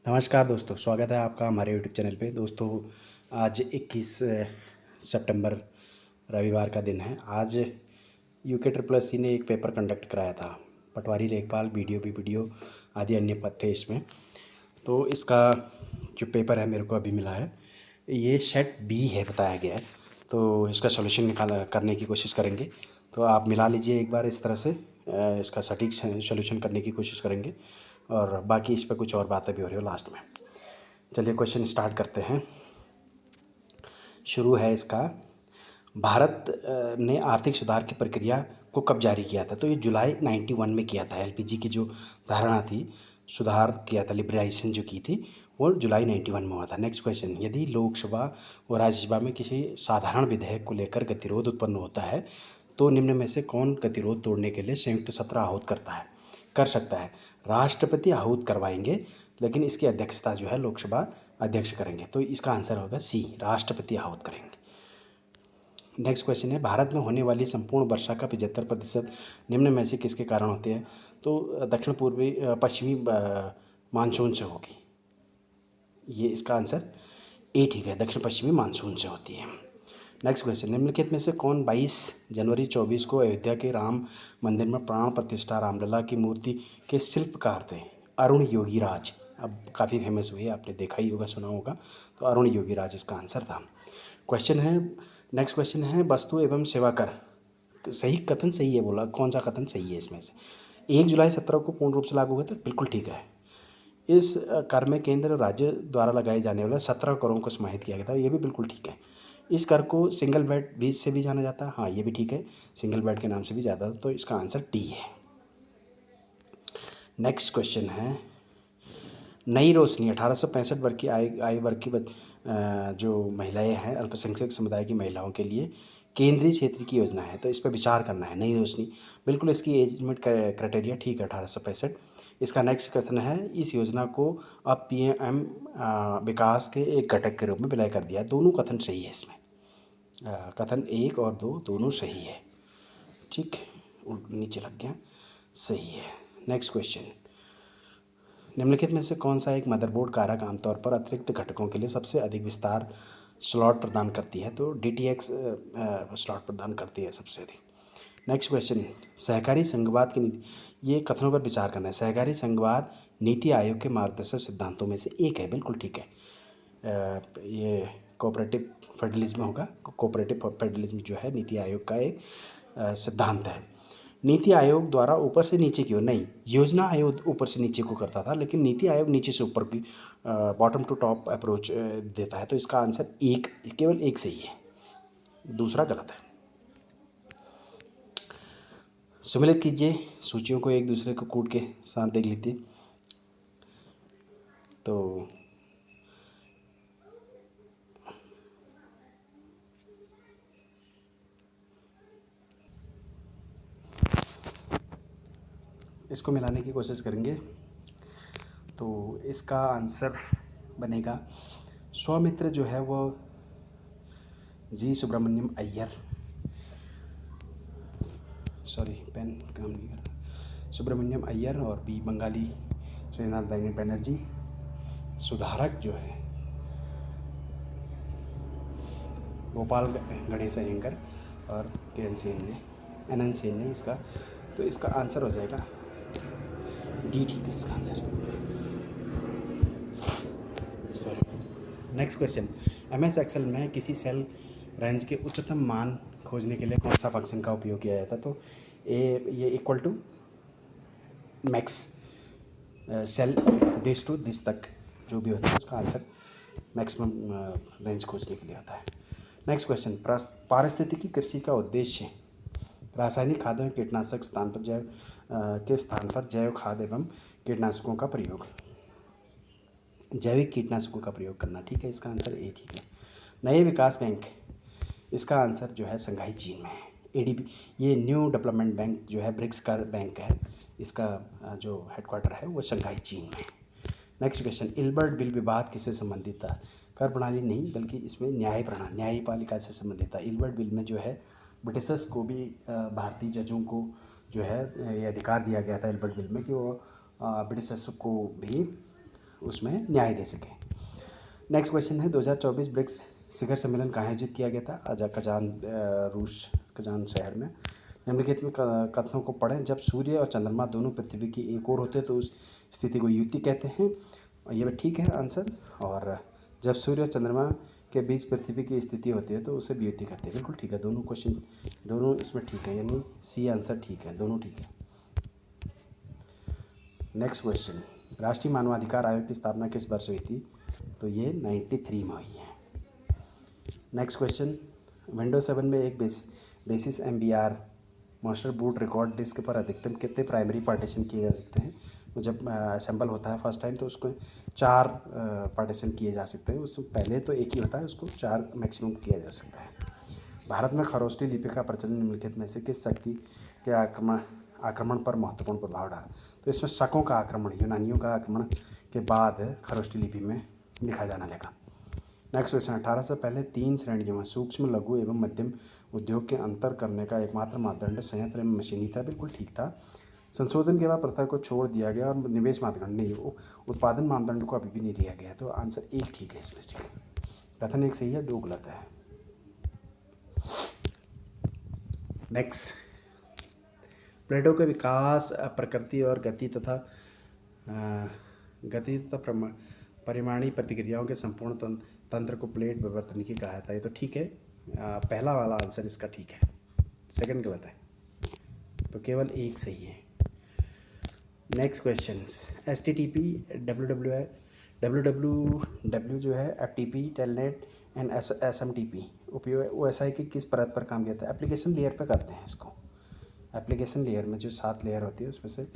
नमस्कार दोस्तों, स्वागत है आपका हमारे यूट्यूब चैनल पे। दोस्तों, आज 21 सितंबर रविवार का दिन है। आज यूके ट्रिपल एस सी ने एक पेपर कंडक्ट कराया था। पटवारी लेखपाल वीडियो आदि अन्य पद थे इसमें। तो इसका जो पेपर है मेरे को अभी मिला है, ये सेट बी है बताया गया है। तो इसका सॉल्यूशन निकाल करने की कोशिश करेंगे। तो आप मिला लीजिए एक बार इस तरह से, इसका सटीक सॉल्यूशन करने की कोशिश करेंगे और बाकी इस पर कुछ और बातें भी हो रही हो लास्ट में। चलिए क्वेश्चन स्टार्ट करते हैं। शुरू है इसका। भारत ने आर्थिक सुधार की प्रक्रिया को कब जारी किया था? तो ये जुलाई 91 में किया था। एलपीजी की जो धारणा थी, सुधार किया था, लिबरलाइजेशन जो की थी, वो जुलाई 91 में हुआ था। नेक्स्ट क्वेश्चन, यदि लोकसभा और राज्यसभा में किसी साधारण विधेयक को लेकर गतिरोध उत्पन्न होता है तो निम्न में से कौन गतिरोध तोड़ने के लिए संयुक्त सत्र आहूत कर सकता है? राष्ट्रपति आहूत करवाएंगे, लेकिन इसकी अध्यक्षता जो है लोकसभा अध्यक्ष करेंगे। तो इसका आंसर होगा सी, राष्ट्रपति आहूत करेंगे। नेक्स्ट क्वेश्चन है, भारत में होने वाली संपूर्ण वर्षा का 75% निम्न में से किसके कारण होते हैं? तो दक्षिण पूर्वी पश्चिमी मानसून से होगी। ये इसका आंसर ए ठीक है, दक्षिण पश्चिमी मानसून से होती है। नेक्स्ट क्वेश्चन, निम्नलिखित में से कौन 22 जनवरी 24 को अयोध्या के राम मंदिर में प्राण प्रतिष्ठा रामलला की मूर्ति के शिल्पकार थे? अरुण योगीराज। अब काफ़ी फेमस हुई है, आपने देखा ही होगा, सुना होगा। तो अरुण योगीराज इसका आंसर था। क्वेश्चन है, नेक्स्ट क्वेश्चन है, वस्तु एवं सेवा कर सही कथन सही है बोला, कौन सा कथन सही है इसमें से? 1 जुलाई 17 को पूर्ण रूप से लागू हुआ था, बिल्कुल ठीक है। इस कर में केंद्र और राज्य द्वारा लगाए जाने वाले 17 करों को समाहित किया गया था, ये भी बिल्कुल ठीक है। इस कर को सिंगल बेड बीज से भी जाना जाता है, हाँ ये भी ठीक है, सिंगल बेड के नाम से भी जाता है। तो इसका आंसर डी है। नेक्स्ट क्वेश्चन है, नई रोशनी 1865 वर्ग की आयु वर्ग की जो महिलाएं हैं, अल्पसंख्यक समुदाय की महिलाओं के लिए केंद्रीय क्षेत्र की योजना है। तो इस पर विचार करना है। नई रोशनी बिल्कुल, इसकी एज लिमिट क्राइटेरिया ठीक है 1865। इसका नेक्स्ट कथन है, इस योजना को अब पीएम विकास के एक घटक के रूप में विलय कर दिया। दोनों कथन सही है इसमें, कथन 1 और 2 दोनों सही है। ठीक, नीचे लग गया, सही है। नेक्स्ट क्वेश्चन, निम्नलिखित में से कौन सा एक मदरबोर्ड कारक आमतौर पर अतिरिक्त घटकों के लिए सबसे अधिक विस्तार स्लॉट प्रदान करती है? तो DTX स्लॉट प्रदान करती है सबसे अधिक। नेक्स्ट क्वेश्चन, सहकारी संघवाद की नीति, ये कथनों पर विचार करना है। सहकारी संघवाद नीति आयोग के मार्गदर्शक सिद्धांतों में से एक है, बिल्कुल ठीक है। ये कोऑपरेटिव फेडरलिज्म होगा। कोऑपरेटिव फेडरलिज्म जो है नीति आयोग का एक सिद्धांत है। नीति आयोग द्वारा ऊपर से नीचे की ओर नहीं, योजना आयोग ऊपर से नीचे को करता था, लेकिन नीति आयोग नीचे से ऊपर की बॉटम टू टॉप अप्रोच देता है। तो इसका आंसर एक, केवल एक सही है, दूसरा गलत है। सम्मिलित कीजिए सूचियों को, एक दूसरे को कूट के साथ देख लीजिए। तो इसको मिलाने की कोशिश करेंगे। तो इसका आंसर बनेगा, स्वामित्र जो है वो जी सुब्रमण्यम अय्यर, सॉरी पेन काम नहीं कर रहा, सुब्रमण्यम अय्यर, और बी बंगाली श्रीनाथ बनर्जी। सुधारक जो है गोपाल गणेश अयंगर और एन सेन ने इसका। तो इसका आंसर हो जाएगा डी, ठीक है इसका answer, sorry. Next question, MS Excel में किसी सेल रेंज के उच्चतम मान खोजने के लिए कौन सा फंक्शन का उपयोग किया जाता है? तो ये equal to max cell this to this तक जो भी होता है उसका आंसर मैक्सिमम रेंज खोजने के लिए होता है। नेक्स्ट क्वेश्चन, पारिस्थितिकी कृषि का उद्देश्य रासायनिक खाद एवं कीटनाशक स्थान पर के स्थान पर जैव खाद एवं कीटनाशकों का प्रयोग, जैविक कीटनाशकों का प्रयोग करना, ठीक है इसका आंसर ए ठीक है। नए विकास बैंक, इसका आंसर जो है संघाई चीन में है। ADB, ये न्यू डेवलपमेंट बैंक जो है ब्रिक्स का बैंक है, इसका जो हेडक्वार्टर है वो संघाई चीन में है। नेक्स्ट क्वेश्चन, इल्बर्ट बिल विवाद किससे संबंधित था? कर प्रणाली नहीं, बल्कि इसमें न्यायपालिका से संबंधित था। इल्बर्ट बिल में जो है ब्रिटिशर्स को भी, भारतीय जजों को जो है ये अधिकार दिया गया था इल्बर्ट बिल में कि वो ब्रिटिशर्स को भी उसमें न्याय दे सकें। नेक्स्ट क्वेश्चन है 2024 ब्रिक्स शिखर सम्मेलन कहाँ आयोजित किया गया था? कजान, रूस कजान शहर में। निम्नलिखित में कथनों को पढ़ें। जब सूर्य और चंद्रमा दोनों पृथ्वी की एक ओर होते हैं तो उस स्थिति को युति कहते हैं। ये भी ठीक है आंसर। और जब सूर्य और चंद्रमा के बीच पृथ्वी की स्थिति होती है तो उसे वियुति कहते हैं। बिल्कुल ठीक है, दोनों क्वेश्चन, दोनों इसमें ठीक है, यानी सी आंसर ठीक है, दोनों ठीक है। नेक्स्ट क्वेश्चन, राष्ट्रीय मानवाधिकार आयोग की स्थापना किस वर्ष हुई थी? तो ये 93 में हुई है। नेक्स्ट क्वेश्चन, विंडोज 7 में एक basis MBR master boot record disk पर अधिकतम कितने प्राइमरी पार्टीशन किए जा सकते हैं? तो जब असेंबल होता है फर्स्ट टाइम तो उसको 4 पार्टीशन किए जा सकते हैं। उससे पहले तो एक ही होता है, उसको 4 मैक्सिमम किया जा सकता है। भारत में खरोष्ठी लिपि का प्रचलन निम्नलिखित में से किस शक्ति के आक्रमण पर महत्वपूर्ण प्रभाव डाला? तो इसमें शकों का आक्रमण, यूनानियों का आक्रमण के बाद खरोष्ठी लिपि में लिखा जाना लगा। नेक्स्ट क्वेश्चन, 1800 से पहले 3 श्रेणियों में सूक्ष्म, लघु एवं मध्यम उद्योग के अंतर करने का एकमात्र मापदंड संयंत्र एवं मशीनी था। बिल्कुल ठीक था। संशोधन के बाद प्रथा को छोड़ दिया गया और निवेश मापदंड नहीं, उत्पादन मापदंड को अभी भी नहीं लिया गया। तो आंसर एक ठीक है इसमें। कथन एक सही है, 2 गलत है। नेक्स्ट, प्लेटो के विकास, प्रकृति और गति तथा परिमाणी प्रतिक्रियाओं के संपूर्ण तंत्र को प्लेट विवर्तन की कहा जाता है। तो ठीक है, पहला वाला आंसर इसका ठीक है, सेकंड गलत है। तो केवल एक सही है। नेक्स्ट क्वेश्चन, HTTP, www जो है, FTP, टेलनेट एंड SMTP उपयोग OSI की किस परत पर काम किया था? एप्लीकेशन लेयर पर करते हैं इसको। एप्लीकेशन लेयर में जो 7 लेयर होती है उसमें से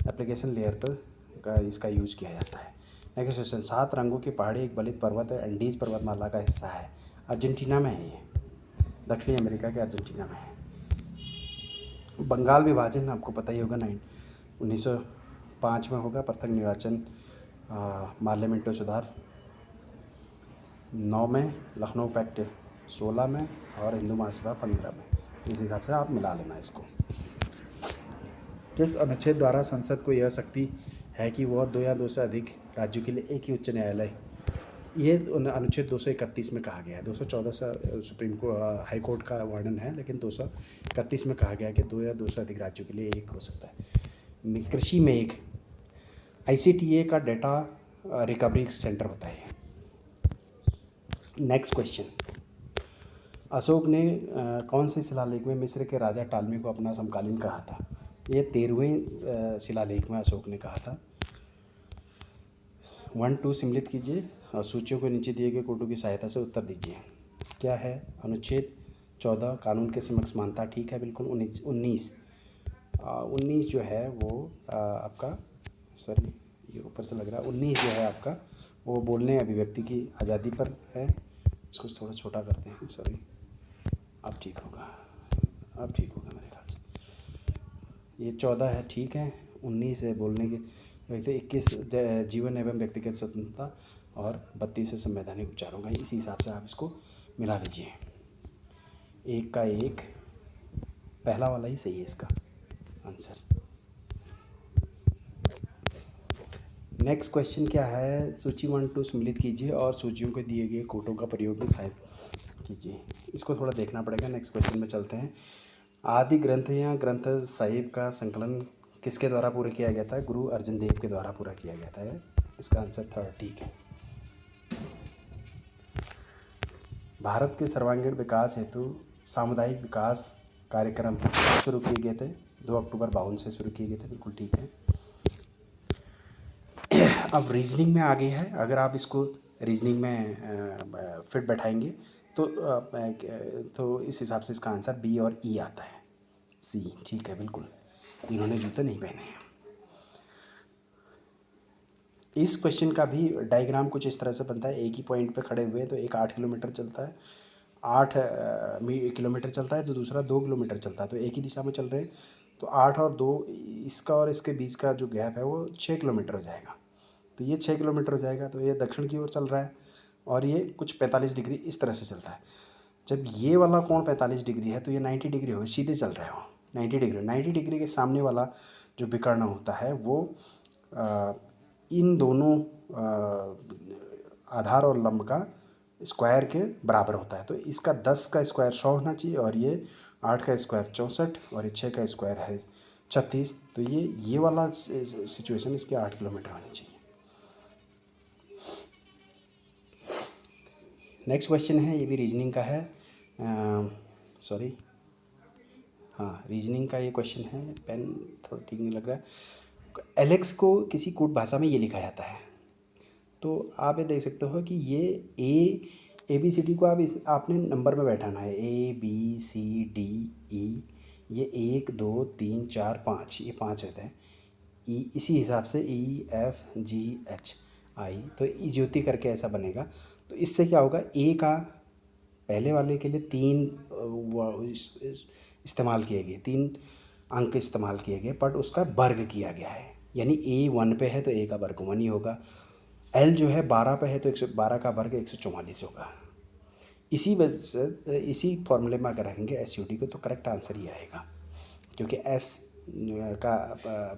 एप्लीकेशन लेयर पर इसका यूज किया जाता है। नेक्स्ट क्वेश्चन, 7 रंगों की पहाड़ी एक बलित पर्वत है, एंडीज पर्वतमाला का हिस्सा है, अर्जेंटीना में है ये, दक्षिणी अमेरिका के अर्जेंटीना में है। बंगाल विभाजन आपको पता ही होगा, 1905 में होगा। पृथक निर्वाचन, पार्लियामेंट्री सुधार 9 में, लखनऊ पैक्ट 16 में और हिंदू महासभा 15 में। इस हिसाब से आप मिला लेना इसको। किस अनुच्छेद द्वारा संसद को यह शक्ति है कि वह 2 या 2 से अधिक राज्यों के लिए एक ही उच्च न्यायालय? ये अनुच्छेद 231 में कहा गया है। 214 से सुप्रीम कोर्ट हाई कोर्ट का वर्णन है, लेकिन 231 में कहा गया कि 2 या 2 से अधिक राज्यों के लिए एक हो सकता है। कृषि में एक ICTA का डेटा रिकवरी सेंटर होता है। नेक्स्ट क्वेश्चन, अशोक ने कौन से शिलालेख में मिस्र के राजा टालमी को अपना समकालीन कहा था? ये 13वें शिलालेख में अशोक ने कहा था। 1-2 सम्मिलित कीजिए और सूचियों को नीचे दिए गए कोटों की सहायता से उत्तर दीजिए। क्या है? अनुच्छेद 14 कानून के समक्ष मानता, ठीक है बिल्कुल। 19 जो है वो आपका, सॉरी ये ऊपर से लग रहा है, 19 जो है आपका वो बोलने अभिव्यक्ति की आज़ादी पर है। इसको थोड़ा छोटा करते हैं, सॉरी, अब ठीक होगा, अब ठीक होगा मेरे ख्याल से। ये 14 है, ठीक है। 19 है बोलने के, 21 जीवन एवं व्यक्तिगत स्वतंत्रता और 32 है संवैधानिक उपचारों का। इसी हिसाब से आप इसको मिला लीजिए। एक का एक, पहला वाला ही सही है इसका आंसर। नेक्स्ट क्वेश्चन क्या है? सूची 1-2 सम्मिलित कीजिए और सूचियों को दिए गए कोटों का प्रयोग सहायता कीजिए। इसको थोड़ा देखना पड़ेगा। नेक्स्ट क्वेश्चन में चलते हैं। आदि ग्रंथ या ग्रंथ साहिब का संकलन किसके द्वारा पूरा किया गया था? गुरु अर्जन देव के द्वारा पूरा किया गया था। इसका आंसर 3 ठीक है। भारत के सर्वांगीण विकास हेतु सामुदायिक विकास कार्यक्रम शुरू किए गए थे? 2 अक्टूबर 52 से शुरू किए गए थे, बिल्कुल ठीक है। अब रीजनिंग में आ गई है। अगर आप इसको रीजनिंग में फिट बैठाएंगे तो इस हिसाब से इसका आंसर बी और ई आता है। सी ठीक है बिल्कुल, इन्होंने जूते नहीं पहने हैं। इस क्वेश्चन का भी डायग्राम कुछ इस तरह से बनता है। एक ही पॉइंट पे खड़े हुए तो एक 8 किलोमीटर चलता है, 8 किलोमीटर चलता है, तो दूसरा 2 किलोमीटर चलता है। तो एक ही दिशा में चल रहे हैं तो 8 और 2, इसका और इसके बीच का जो गैप है वो 6 किलोमीटर हो जाएगा। तो ये 6 किलोमीटर हो जाएगा। तो ये दक्षिण की ओर चल रहा है और ये कुछ 45 डिग्री इस तरह से चलता है। जब ये वाला कोण 45 डिग्री है तो ये 90 डिग्री हो, सीधे चल रहे हो 90 डिग्री के सामने वाला जो विकर्ण होता है वो इन दोनों आधार और लंब का स्क्वायर के बराबर होता है। तो इसका 10 का स्क्वायर 100 होना चाहिए, और ये 8 का स्क्वायर 64, और ये 6 का स्क्वायर है 36। तो ये वाला सिचुएशन इसके 8 किलोमीटर होनी चाहिए। नेक्स्ट क्वेश्चन है, ये भी रीजनिंग का है, सॉरी हाँ रीजनिंग का ये क्वेश्चन है। पेन थोड़ा ठीक नहीं लग रहा है। एलेक्स को किसी कूट भाषा में ये लिखा जाता है। तो आप ये देख सकते हो कि ये ए बी सी डी को आपने नंबर में बैठाना है, A B C D E, ये 1 2 3 4 5, ये 5 रहते हैं। इसी हिसाब से EFGHI, तो ई ज्योति करके ऐसा बनेगा। तो इससे क्या होगा, ए का पहले वाले के लिए 3 इस्तेमाल किए गए, 3 अंक इस्तेमाल किए गए, बट उसका वर्ग किया गया है। यानी ए 1 पे है तो ए का वर्ग 1 ही होगा। एल जो है 12 पे है तो 112 का वर्ग 144 होगा। इसी वजह से इसी फॉर्मूले में अगर रखेंगे SUD को तो करेक्ट आंसर ही आएगा, क्योंकि S का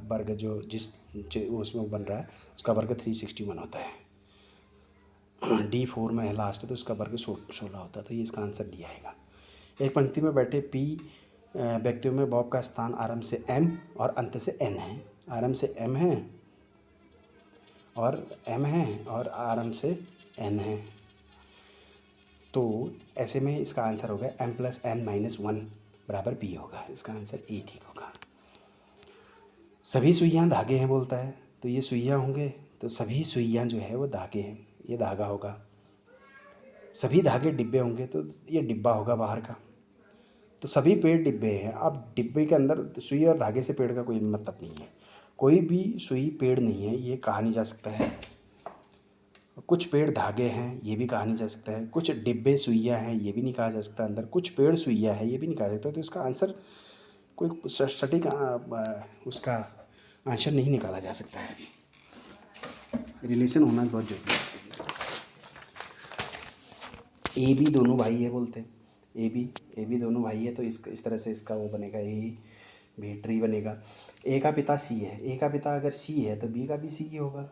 वर्ग जो उसमें बन रहा है उसका वर्ग 361 होता है। D4 में है लास्ट, तो उसका वर्ग 16 होता है। तो ये इसका आंसर D आएगा। एक पंक्ति में बैठे P व्यक्तियों में बॉब का स्थान आरंभ से M और अंत से N है। आरंभ से M है और आरंभ से N है। तो ऐसे में इसका आंसर होगा M+N-1 बराबर B होगा। इसका आंसर A ठीक होगा। सभी सुइयां धागे हैं बोलता है, तो ये सुइयां होंगे, तो सभी सुइयां जो है वो धागे हैं, ये धागा होगा। सभी धागे डिब्बे होंगे, तो ये डिब्बा होगा बाहर का। तो सभी पेड़ डिब्बे हैं। अब डिब्बे के अंदर सुई और धागे से पेड़ का कोई मतलब नहीं है। कोई भी सुई पेड़ नहीं है, ये कहा नहीं जा सकता है। कुछ पेड़ धागे हैं, ये भी कहा नहीं जा सकता है। कुछ डिब्बे सुइयाँ हैं, ये भी नहीं कहा जा सकता अंदर। कुछ पेड़ सुइयाँ हैं, ये भी नहीं कहा जा सकता। तो इसका आंसर कोई सटीक उसका आंसर नहीं निकाला जा सकता है। रिलेशन होना बहुत जरूरी है। ए बी दोनों भाई है बोलते हैं, ए बी दोनों भाई है, तो इस तरह से इसका वो बनेगा, ए बी ट्री बनेगा। ए का पिता सी है, ए का पिता अगर सी है तो बी का भी सी ही होगा।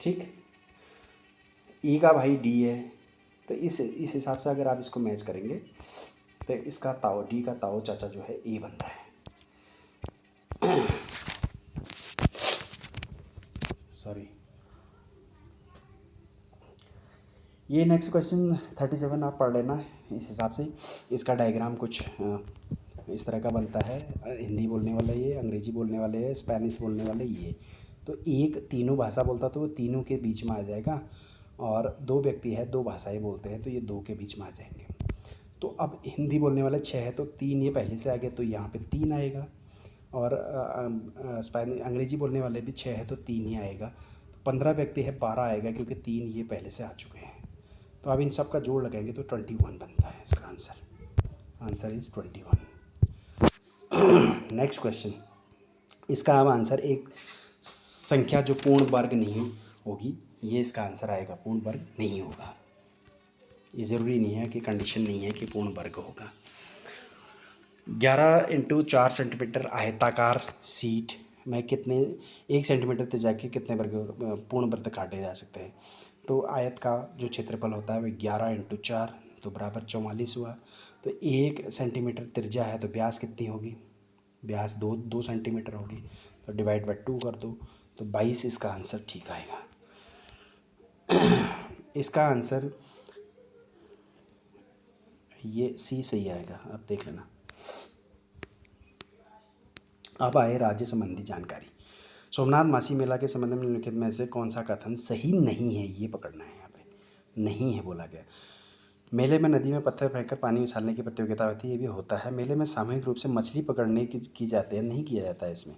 ठीक, ई का भाई डी है, तो इस हिसाब से अगर आप इसको मैच करेंगे तो इसका ताऊ, डी का ताऊ चाचा जो है ए बन रहा है। सॉरी, ये नेक्स्ट क्वेश्चन 37 आप पढ़ लेना इस हिसाब से। इसका डायग्राम कुछ इस तरह का बनता है। हिंदी बोलने वाला ये, अंग्रेजी बोलने वाले है, स्पेनिश बोलने वाले ये। तो एक तीनों भाषा बोलता तो वो तीनों के बीच में आ जाएगा, और 2 व्यक्ति है 2 भाषाएं बोलते हैं तो ये 2 के बीच में आ जाएंगे। तो अब हिंदी बोलने वाले 6 है तो 3 ये पहले से आ गए, तो यहाँ पे 3 आएगा। और अंग्रेजी बोलने वाले भी 6 है तो 3 ही आएगा। 15 व्यक्ति है 12 आएगा, क्योंकि 3 ये पहले से आ चुके हैं। तो अब इन सब का जोड़ लगाएंगे तो 21 बनता है इसका answer. Answer is 21। Next question, इसका अब आंसर एक संख्या जो पूर्ण वर्ग नहीं होगी, ये इसका आंसर आएगा। पूर्ण वर्ग नहीं होगा, ये ज़रूरी नहीं है कि कंडीशन नहीं है कि पूर्ण वर्ग होगा। 11 × 4 सेंटीमीटर आयताकार सीट में कितने 1 सेंटीमीटर तक जाके कितने वर्ग पूर्ण वर्ग काटे जा सकते हैं। तो आयत का जो क्षेत्रफल होता है वो 11 × 4 तो बराबर 44 हुआ। तो 1 सेंटीमीटर त्रिज्या है तो व्यास कितनी होगी, व्यास 2 सेंटीमीटर होगी, तो डिवाइड बाय 2 कर दो, तो 22 इसका आंसर ठीक आएगा। इसका आंसर ये सी सही आएगा, आप देख लेना। अब आए राज्य संबंधी जानकारी। सोमनाथ मासी मेला के संबंध में निम्नलिखित में से कौन सा कथन सही नहीं है, ये पकड़ना है। यहाँ पे नहीं है बोला गया। मेले में नदी में पत्थर फेंककर पानी उछालने की प्रतियोगिता होती है, ये भी होता है। मेले में सामूहिक रूप से मछली पकड़ने की जाती है, नहीं किया जाता है इसमें।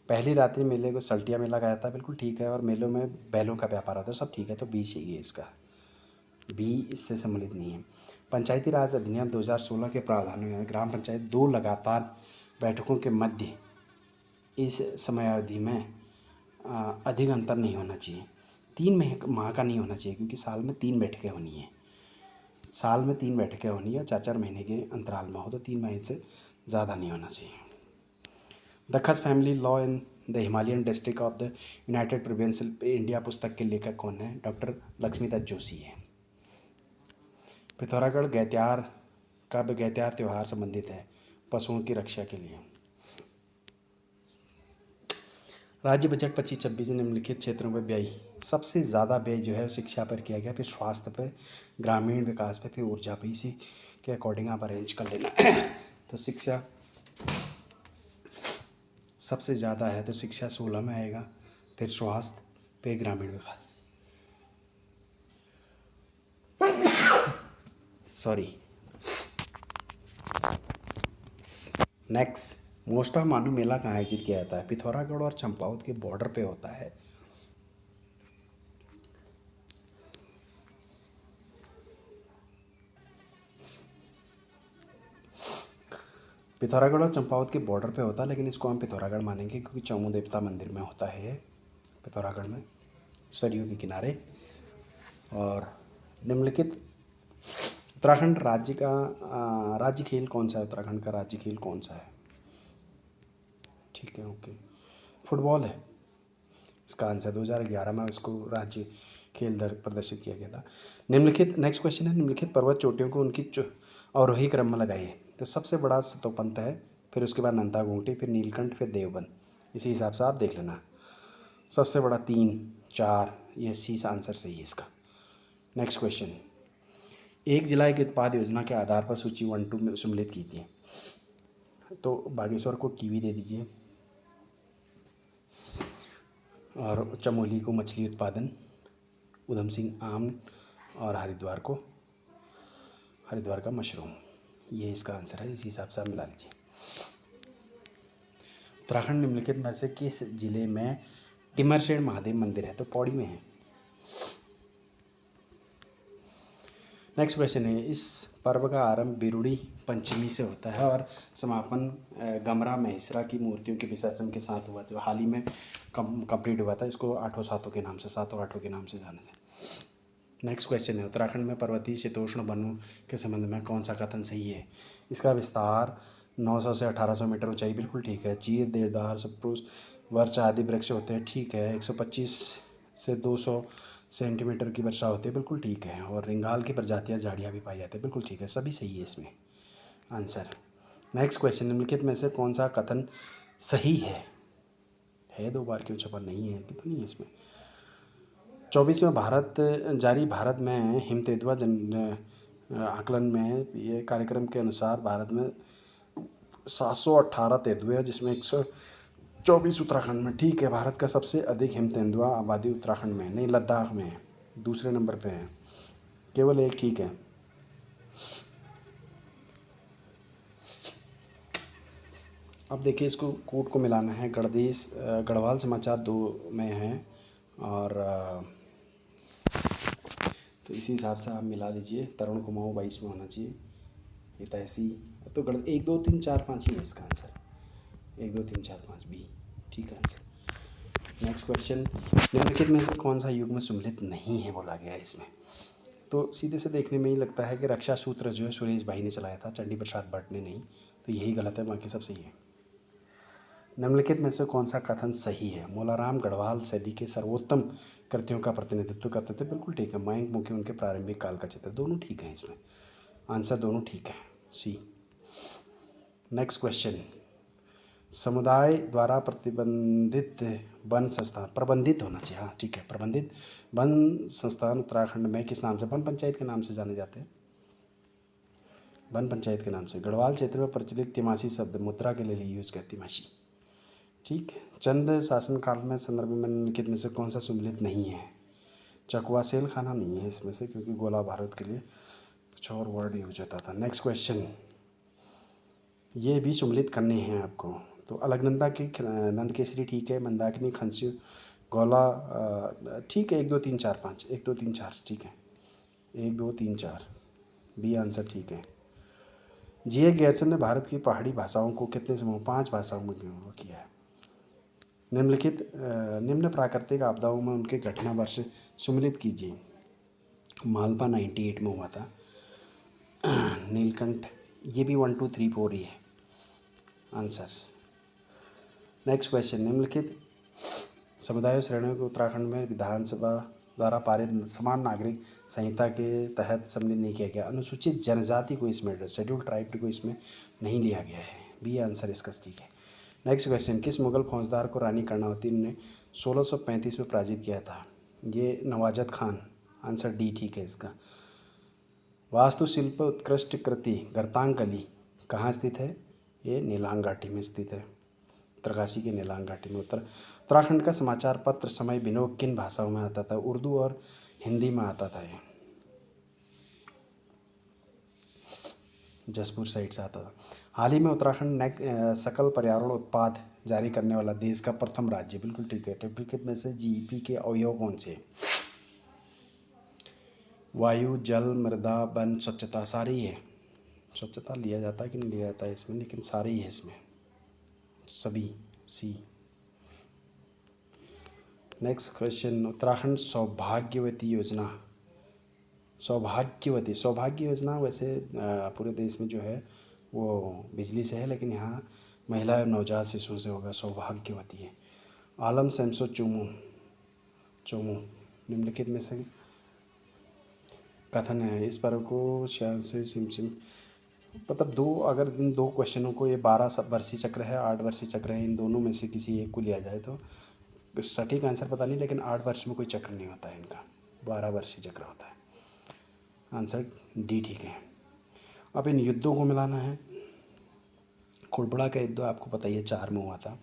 पहली रात्रि मेले को सल्टिया मेला कहा जाता है, बिल्कुल ठीक है। और मेलों में बैलों का व्यापार होता है, सब ठीक है। तो बी चाहिए इसका, बी इससे सम्मिलित नहीं है। पंचायती राज अधिनियम 2016 के प्रावधान में ग्राम पंचायत 2 लगातार बैठकों के मध्य इस समयावधि में अधिक अंतर नहीं होना चाहिए। 3 माह का नहीं होना चाहिए, क्योंकि साल में 3 बैठकें होनी है। साल में 3 बैठकें होनी है, 4-4 महीने के अंतराल में हो, तो 3 महीने से ज़्यादा नहीं होना चाहिए। दखस family law in the Himalayan district of the United province India पुस्तक के लेखक कौन है? डॉक्टर लक्ष्मीदत्त जोशी है। पिथौरागढ़ गैत्यार कब गैत्यार त्यौहार संबंधित है? पशुओं की रक्षा के लिए। राज्य बजट 25-26 निम्नलिखित क्षेत्रों पर व्यय सबसे ज़्यादा व्यय जो है वो शिक्षा पर किया गया, फिर स्वास्थ्य पर, ग्रामीण विकास पर, फिर ऊर्जा पर। इसी के अकॉर्डिंग आप अरेंज कर लेना। तो शिक्षा सबसे ज़्यादा है तो शिक्षा 16 में आएगा, फिर स्वास्थ्य, फिर ग्रामीण विकास। सॉरी। नेक्स्ट, मोस्टा मानू मेला कहाँ आयोजित किया जाता है? पिथौरागढ़ और चंपावत के बॉर्डर पे होता है। पिथौरागढ़ और चंपावत के बॉर्डर पे होता है, लेकिन इसको हम पिथौरागढ़ मानेंगे क्योंकि चमू देवता मंदिर में होता है पिथौरागढ़ में, सरयू के किनारे। और निम्नलिखित उत्तराखंड राज्य का राज्य खेल कौन सा है? उत्तराखंड का राज्य खेल कौन सा है? ठीक है, ओके, फुटबॉल है इसका आंसर। 2011 में इसको राज्य खेल दर प्रदर्शित किया गया था। निम्नलिखित, नेक्स्ट क्वेश्चन है, निम्नलिखित पर्वत चोटियों को उनकी आरोही क्रम में लगाइए। तो सबसे बड़ा सतोपंथ है, फिर उसके बाद नंदा घूंटी, फिर नीलकंठ, फिर देवबंद। इसी हिसाब से आप देख लेना। सबसे बड़ा 3, 4, ये सी आंसर सही है इसका। नेक्स्ट क्वेश्चन, एक जिला एक उत्पाद योजना के आधार पर सूची 1-2 में सम्मिलित की थी। तो बागेश्वर को कीवी दे दीजिए, और चमोली को मछली उत्पादन, उधम सिंह आम, और हरिद्वार का मशरूम। ये इसका आंसर है, इसी हिसाब से आप मिला लीजिए। उत्तराखंड निम्नलिखित में से किस जिले में टिमरसेन महादेव मंदिर है? तो पौड़ी में है। नेक्स्ट क्वेश्चन है, इस पर्व का आरंभ बिरुड़ी पंचमी से होता है और समापन गमरा महेसरा की मूर्तियों के विसर्जन के साथ हुआ, जो हाल ही में कंप्लीट हुआ था। इसको आठों सातों के नाम से, सातों आठों के नाम से जाना था। नेक्स्ट क्वेश्चन है, उत्तराखंड में पर्वतीय शीतोष्ण वनों के संबंध में कौन सा कथन सही है? इसका विस्तार 900 से 1800 मीटर ऊंचाई, बिल्कुल ठीक है। चीर, देवदार, सप्रूस, वर्ष आदि वृक्ष होते हैं, ठीक है। 125 से 200 सेंटीमीटर की वर्षा होती है, बिल्कुल ठीक है। और रिंगाल की प्रजातियां, झाड़ियाँ भी पाई जाती है, बिल्कुल ठीक है। सभी सही है इसमें आंसर। नेक्स्ट क्वेश्चन, निम्नलिखित में से कौन सा कथन सही है? 2 बार क्यों छपा नहीं है, कितनी है इसमें? 24वें भारत में हिमतेंदुआ जन आकलन में ये कार्यक्रम के अनुसार भारत में 718 तेंदुए हैं, जिसमें 124 उत्तराखंड में। ठीक है, भारत का सबसे अधिक हिमतेंदुआ आबादी उत्तराखंड में नहीं, लद्दाख में है, दूसरे नंबर पे है, केवल एक ठीक है। अब देखिए, इसको कोड को मिलाना है। गढ़वाल समाचार 2 में है, और तो इसी हिसाब से आप मिला लीजिए। तरुण कुमाऊँ 22 में होना चाहिए, हितैषी। तो 1 2 3 4 5 ही है इसका आंसर। 1 2 3 4 5 बी, ठीक है आंसर। नेक्स्ट क्वेश्चन, निम्नलिखित में से कौन सा युग्म सम्मिलित नहीं है बोला गया है इसमें? तो सीधे से देखने में ही लगता है कि रक्षा सूत्र जो है सुरेश भाई ने चलाया था, चंडी प्रसाद भट्ट ने नहीं। तो यही गलत है, बाकी सब सही है। निम्नलिखित में से कौन सा कथन सही है? मोलाराम गढ़वाल शैली के सर्वोत्तम कृतियों का प्रतिनिधित्व करते थे, बिल्कुल ठीक है। मयंक मुखी उनके प्रारंभिक काल का चित्र, दोनों ठीक है इसमें आंसर, दोनों ठीक है, सी। नेक्स्ट क्वेश्चन, समुदाय द्वारा प्रबंधित वन संस्थान, प्रबंधित होना चाहिए, हाँ ठीक है, प्रबंधित वन संस्थान उत्तराखंड में किस नाम से? वन पंचायत के नाम से जाने जाते हैं, वन पंचायत के नाम से। गढ़वाल क्षेत्र में प्रचलित तिमासी शब्द मुद्रा के लिए यूज करती तिमाशी, ठीक। चंद शासनकाल में संदर्भ में निम्नलिखित में से कौन सा सम्मिलित नहीं है? चकवा सेल खाना नहीं है इसमें से, क्योंकि गोला भारत के लिए कुछ और वर्ड यूज होता था। नेक्स्ट क्वेश्चन, ये भी सम्मिलित करने हैं आपको। तो अलकनंदा की नंद केसरी ठीक है, मंदाकिनी, खंस्यू, गोला ठीक है। 1 2 3 4 5, 1 2 3 4 ठीक है, 1 2 3 4 बी आंसर ठीक है। जी ए गैरसन ने भारत की पहाड़ी भाषाओं को कितने समूह? 5 भाषाओं में किया है। निम्नलिखित निम्न प्राकृतिक आपदाओं में उनके घटना वर्ष सम्मिलित कीजिए। मालवा 98 में हुआ था। नीलकंठ, ये भी 1 2 3 4 ही है आंसर। नेक्स्ट क्वेश्चन, निम्नलिखित समुदाय श्रेणियों को उत्तराखंड में विधानसभा द्वारा पारित समान नागरिक संहिता के तहत सम्मिलित नहीं किया गया। अनुसूचित जनजाति को इसमें, शेड्यूल ट्राइब को इसमें नहीं लिया गया है। बी आंसर इसका ठीक है। नेक्स्ट क्वेश्चन, किस मुगल फौजदार को रानी कर्णावती ने 1635 में पराजित किया था? ये नवाजत खान। आंसर डी ठीक है इसका। वास्तुशिल्प उत्कृष्ट कृति गर्तांग कली कहाँ स्थित है? ये नीलांग घाटी में स्थित है, उत्तरकाशी के नीलांग घाटी में। उत्तराखंड का समाचार पत्र समय बिनोग किन भाषाओं में आता था? उर्दू और हिंदी में आता था। ये जसपुर साइड से आता था। हाल ही में उत्तराखंड सकल पर्यावरण उत्पाद जारी करने वाला देश का प्रथम राज्य। बिल्कुल ठीक है। निम्नलिखित में से जीईपी के अवयव कौन से? वायु, जल, मृदा, वन, स्वच्छता, सारे ही है। स्वच्छता लिया जाता है कि नहीं लिया जाता है इसमें, लेकिन सारे ही है इसमें, सभी सी। नेक्स्ट क्वेश्चन, उत्तराखंड सौभाग्यवती योजना। सौभाग्य योजना वैसे पूरे देश में जो है वो बिजली से है, लेकिन यहाँ महिला एवं नवजात शिशुओं से होगा। सौभाग्यवती है। आलम सेंसो चोमू निम्नलिखित में से कथन है। इस पर्व को शायद से सिमसिम, मतलब अगर इन दो क्वेश्चनों को, ये 12 वर्षीय चक्र है, 8 वर्षीय चक्र है, इन दोनों में से किसी एक को लिया जाए तो सटीक आंसर पता नहीं, लेकिन 8 वर्ष में कोई चक्र नहीं होता है इनका, 12 वर्षीय चक्र होता है। आंसर डी ठीक है। अब इन युद्धों को मिलाना है। खुड़बड़ा का युद्ध आपको पता ही है 4 में हुआ था।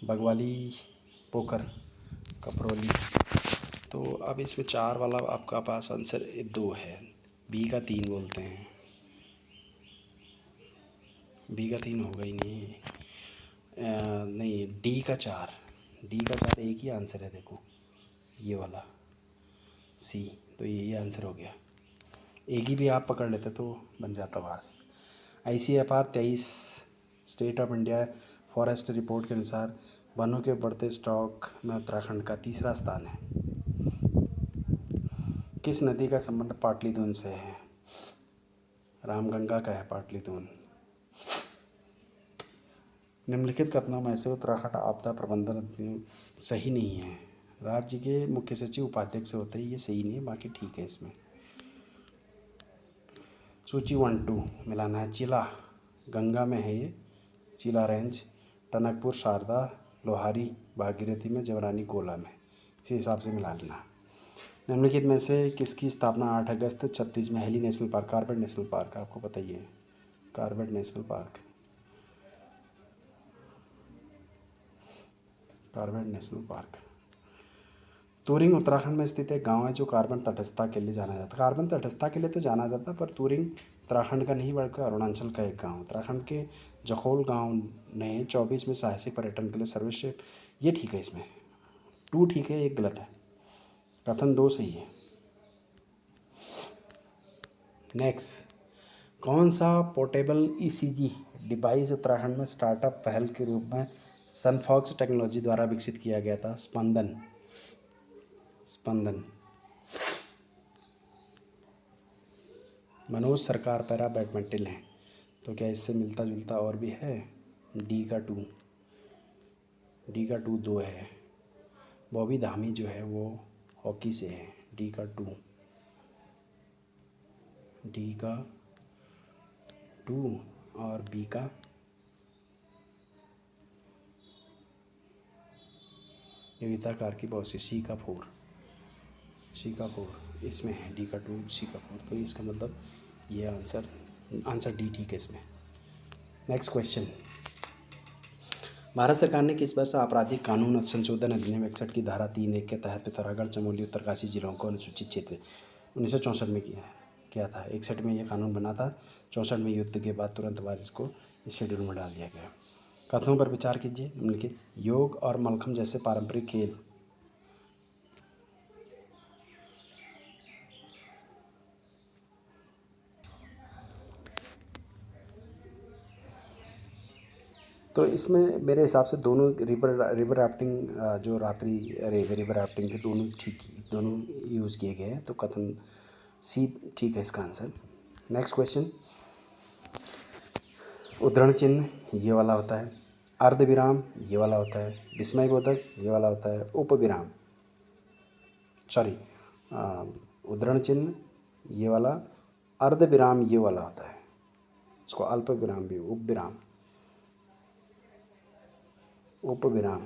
बगवाली, पोखर, कपरौली। तो अब इसमें 4 वाला आपका पास आंसर 2 है। बी का 3 बोलते हैं। बी का 3 होगा ही नहीं। नहीं, डी का 4 एक ही आंसर है। देखो ये वाला सी, तो यही आंसर हो गया। एक ही भी आप पकड़ लेते तो बन जाता बाहर। ICFR 23 state of India forest report के अनुसार वनों के बढ़ते स्टॉक में उत्तराखंड का 3रा स्थान है। किस नदी का संबंध पाटलितून से है? रामगंगा का है पाटलितून। निम्नलिखित कथनों में से उत्तराखंड आपदा प्रबंधन सही नहीं है। राज्य के मुख्य सचिव उपाध्यक्ष होते हैं, ये सही नहीं है, बाकी ठीक है इसमें। सूची 1 2 मिलाना है। चिला गंगा में है ये, चिला रेंज, टनकपुर, शारदा, लोहारी भागीरथी में, जवरानी कोला में, इसी हिसाब से मिला लेना। निम्नलिखित में से किसकी स्थापना 8 अगस्त 36 में Hailey National Park, Corbett National Park, आपको पता ही है, Corbett National Park, Corbett National Park. तुरिंग उत्तराखंड में स्थित एक गांव है जो कार्बन तटस्थता के लिए जाना जाता है। कार्बन तटस्थता के लिए तो जाना जाता है, पर तुरिंग उत्तराखंड का नहीं बल्कि अरुणाचल का एक गांव। उत्तराखंड के जखोल गांव ने 24 में साहसिक पर्यटन के लिए सर्वश्रेष्ठ, ये ठीक है इसमें, 2 ठीक है, 1 गलत है। कथन 2 सही है। नेक्स्ट, कौन सा पोर्टेबल ECG डिवाइस उत्तराखंड में स्टार्टअप पहल के रूप में सनफॉक्स टेक्नोलॉजी द्वारा विकसित किया गया था? स्पंदन। मनोज सरकार पैरा बैडमिंटन है, तो क्या इससे मिलता जुलता और भी है? डी का 2 है। बॉबी धामी जो है वो हॉकी से है। डी का 2 और बी का योगिता कार्की बॉसी, सी का 4 इसमें है। डी का 2, सी का 4, तो इसका मतलब ये आंसर डी ठीक है इसमें। नेक्स्ट क्वेश्चन, भारत सरकार ने किस वर्ष आपराधिक कानून संशोधन अधिनियम 61 की धारा 3(1) के तहत पिथौरागढ़, चमोली, उत्तरकाशी जिलों को अनुसूचित क्षेत्र 1964 में किया था? 61 में ये कानून बना था, 64 में युद्ध के बाद तुरंत बाद इसको इस शेड्यूल में डाल दिया गया। कथनों पर विचार कीजिए। निम्नलिखित योग और मलखम जैसे पारंपरिक खेल तो इसमें मेरे हिसाब से दोनों रिवर राफ्टिंग, जो रात्रि रिवर राफ्टिंग थे, दोनों यूज़ किए गए हैं, तो कथन सी ठीक है इसका आंसर। नेक्स्ट क्वेश्चन, उद्धरण चिन्ह ये वाला होता है, अर्ध विराम ये वाला होता है, विस्मयबोधक ये वाला होता है, उपविराम सॉरी उद्धरण चिन्ह ये वाला, अर्ध विराम ये वाला होता है, इसको अल्प विराम भी, उपविराम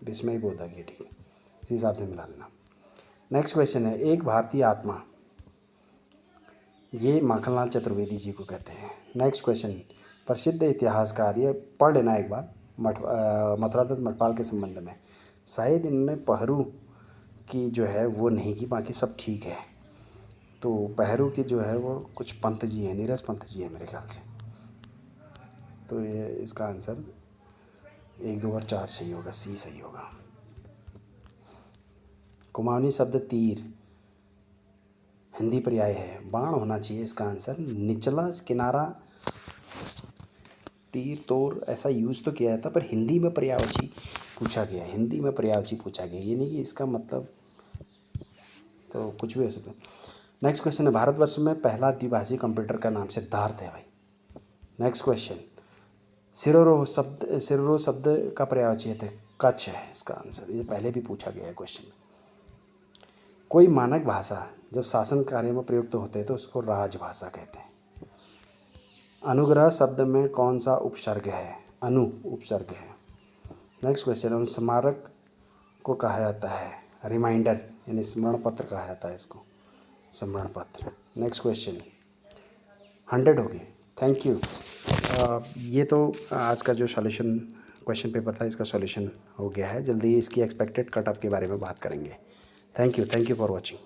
विस्मयबोधक, ये ठीक है, इसी हिसाब से मिला लेना। नेक्स्ट क्वेश्चन है, एक भारतीय आत्मा, ये माखनलाल चतुर्वेदी जी को कहते हैं। नेक्स्ट क्वेश्चन, प्रसिद्ध इतिहासकार, ये पढ़ लेना एक बार, मथुरादत्त मठपाल के संबंध में। शायद इन्होंने पहरू की जो है वो नहीं की, बाकी सब ठीक है। तो पहरू की जो है वो कुछ पंत जी है, नीरज पंत जी है मेरे ख्याल से। तो ये इसका आंसर 1, 2 और 4 सही होगा, सी सही होगा। कुमाऊनी शब्द तीर हिंदी पर्याय है, बाण होना चाहिए इसका आंसर। निचला किनारा तीर तोर ऐसा यूज़ तो किया जाता, पर हिंदी में पर्यायवाची पूछा गया, हिंदी में पर्यायवाची पूछा गया, ये नहीं कि इसका मतलब तो कुछ भी हो सकता है। नेक्स्ट क्वेश्चन है, भारतवर्ष में पहला द्विभाषी कंप्यूटर का नाम सिद्धार्थ है भाई। नेक्स्ट क्वेश्चन, सिरोरो शब्द का पर्यायवाची है कच्छ है इसका आंसर, ये पहले भी पूछा गया है क्वेश्चन। कोई मानक भाषा जब शासन कार्य में प्रयुक्त होते हैं तो उसको राजभाषा कहते हैं। अनुग्रह शब्द में कौन सा उपसर्ग है, अनु उपसर्ग है। नेक्स्ट क्वेश्चन, अनुस्मारक को कहा जाता है रिमाइंडर, यानी स्मरण पत्र कहा जाता है इसको, स्मरण पत्र। नेक्स्ट क्वेश्चन 100 हो गए, थैंक यू। ये तो आज का जो सॉल्यूशन क्वेश्चन पेपर था इसका सॉल्यूशन हो गया है। जल्दी इसकी एक्सपेक्टेड कट ऑफ के बारे में बात करेंगे। Thank you for watching.